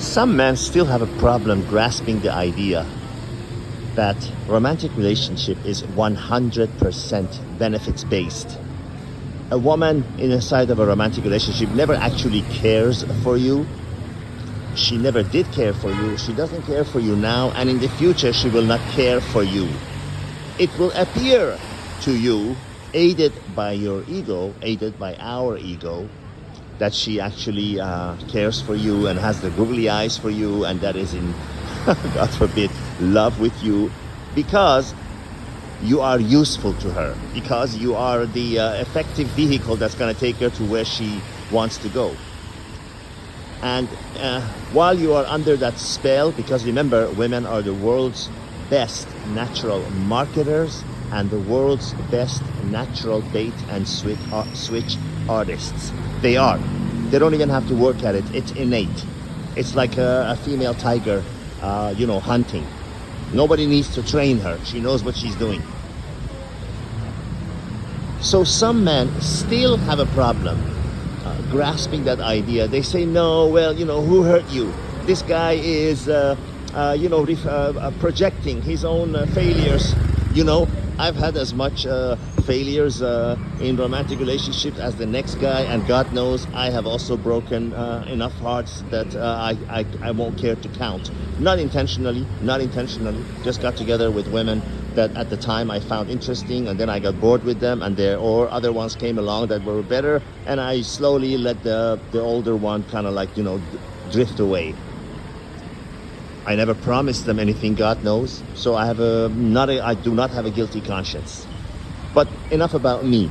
Some men still have a problem grasping the idea that romantic relationship is 100% benefits based. A woman inside of a romantic relationship never actually cares for you. She never did care for you. She doesn't care for you now, and in the future she will not care for you. It will appear to you, aided by your ego, aided by our ego, that she actually cares for you and has the googly eyes for you, and that is in, God forbid, love with you, because you are useful to her, because you are the effective vehicle that's going to take her to where she wants to go. And while you are under that spell, because remember, women are the world's best natural marketers and the world's best natural bait and switch artists. They are. They don't even have to work at it. It's innate. It's like a female tiger, hunting. Nobody needs to train her. She knows what she's doing. So some men still have a problem grasping that idea. They say, no, well, who hurt you? This guy is, projecting his own failures. I've had as much failures in romantic relationships as the next guy, and God knows I have also broken enough hearts that I won't care to count. Not intentionally, just got together with women that at the time I found interesting, and then I got bored with them, and other ones came along that were better, and I slowly let the older one kind of drift away. I never promised them anything, God knows. So I do not have a guilty conscience. But enough about me.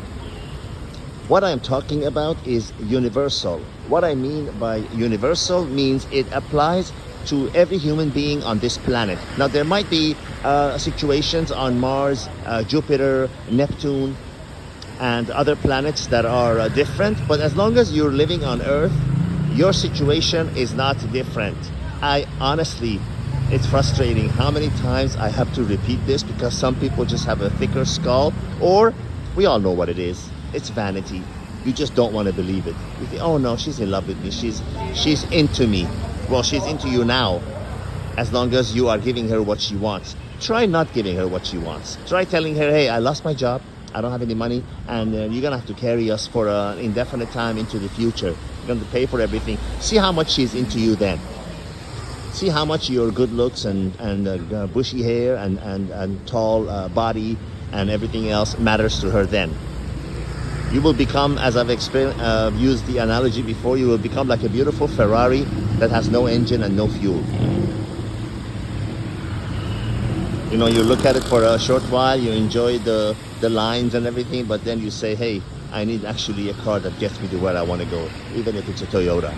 What I'm talking about is universal. What I mean by universal means it applies to every human being on this planet. Now, there might be situations on Mars, Jupiter, Neptune, and other planets that are different. But as long as you're living on Earth, your situation is not different. It's frustrating how many times I have to repeat this, because some people just have a thicker skull, or we all know what it is. It's vanity. You just don't want to believe it. You think, oh no, she's in love with me. She's into me. Well, she's into you now, as long as you are giving her what she wants. Try not giving her what she wants. Try telling her, hey, I lost my job. I don't have any money, and you're going to have to carry us for an indefinite time into the future. You're going to pay for everything. See how much she's into you then. See how much your good looks and bushy hair and tall body and everything else matters to her then. You will become, as I've used the analogy before, you will become like a beautiful Ferrari that has no engine and no fuel. You look at it for a short while, you enjoy the lines and everything, but then you say, hey, I need actually a car that gets me to where I want to go, even if it's a Toyota.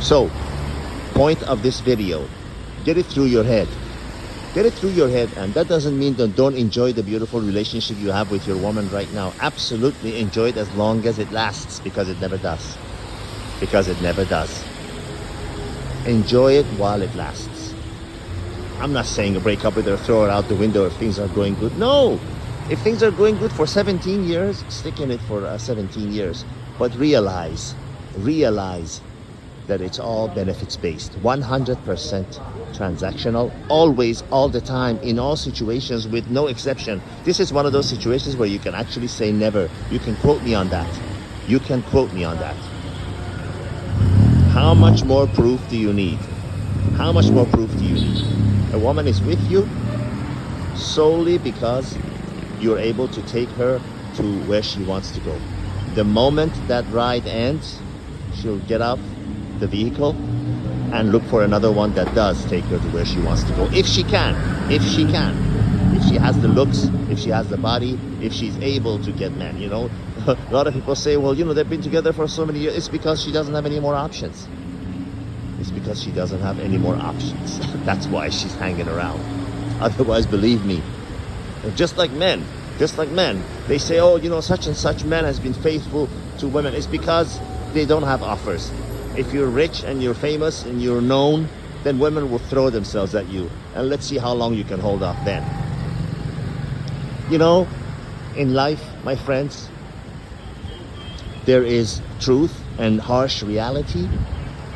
So, point of this video, get it through your head. Get it through your head, and that doesn't mean that don't enjoy the beautiful relationship you have with your woman right now. Absolutely enjoy it as long as it lasts, because it never does. Because it never does. Enjoy it while it lasts. I'm not saying break up with her, throw her out the window if things are going good. No! If things are going good for 17 years, stick in it for 17 years. But realize that it's all benefits based, 100% transactional, always, all the time, in all situations, with no exception. This is one of those situations where you can actually say never. You can quote me on that. How much more proof do you need? How much more proof do you need? A woman is with you solely because you're able to take her to where she wants to go. The moment that ride ends, she'll get off the vehicle and look for another one that does take her to where she wants to go. If she has the looks, if she has the body, if she's able to get men. A lot of people say, well, they've been together for so many years. It's because she doesn't have any more options. That's why she's hanging around. Otherwise, believe me, just like men, they say, oh, such and such man has been faithful to women. It's because they don't have offers. If you're rich and you're famous and you're known, then women will throw themselves at you. And let's see how long you can hold off then. In life, my friends, there is truth and harsh reality.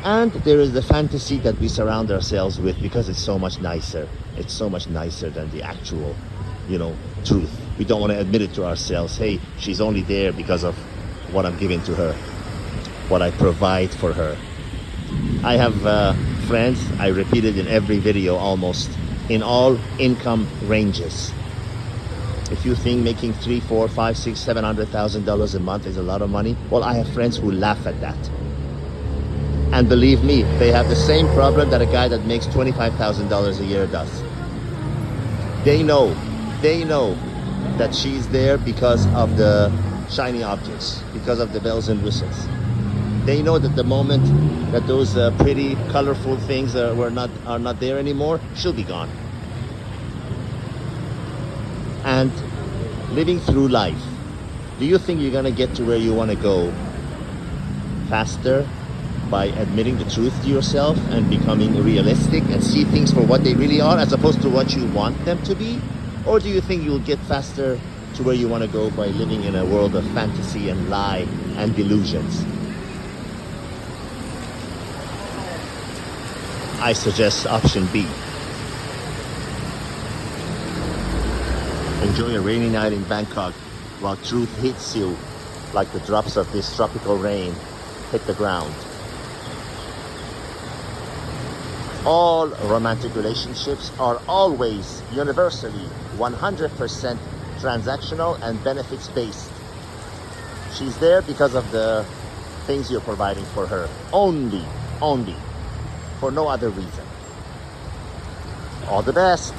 And there is the fantasy that we surround ourselves with because it's so much nicer. It's so much nicer than the actual, truth. We don't want to admit it to ourselves. Hey, she's only there because of what I'm giving to her, what I provide for her. I have friends, I repeat it in every video almost, in all income ranges. If you think making $300,000, $400,000, $500,000, $700,000 a month is a lot of money, well, I have friends who laugh at that. And believe me, they have the same problem that a guy that makes $25,000 a year does. They know that she's there because of the shiny objects, because of the bells and whistles. They know that the moment that those pretty, colorful things are not there anymore, she'll be gone. And living through life, do you think you're gonna get to where you want to go faster by admitting the truth to yourself and becoming realistic and see things for what they really are as opposed to what you want them to be? Or do you think you'll get faster to where you want to go by living in a world of fantasy and lie and delusions? I suggest option B. Enjoy a rainy night in Bangkok while truth hits you like the drops of this tropical rain hit the ground. All romantic relationships are always universally 100% transactional and benefits based. She's there because of the things you're providing for her. Only. For no other reason. All the best.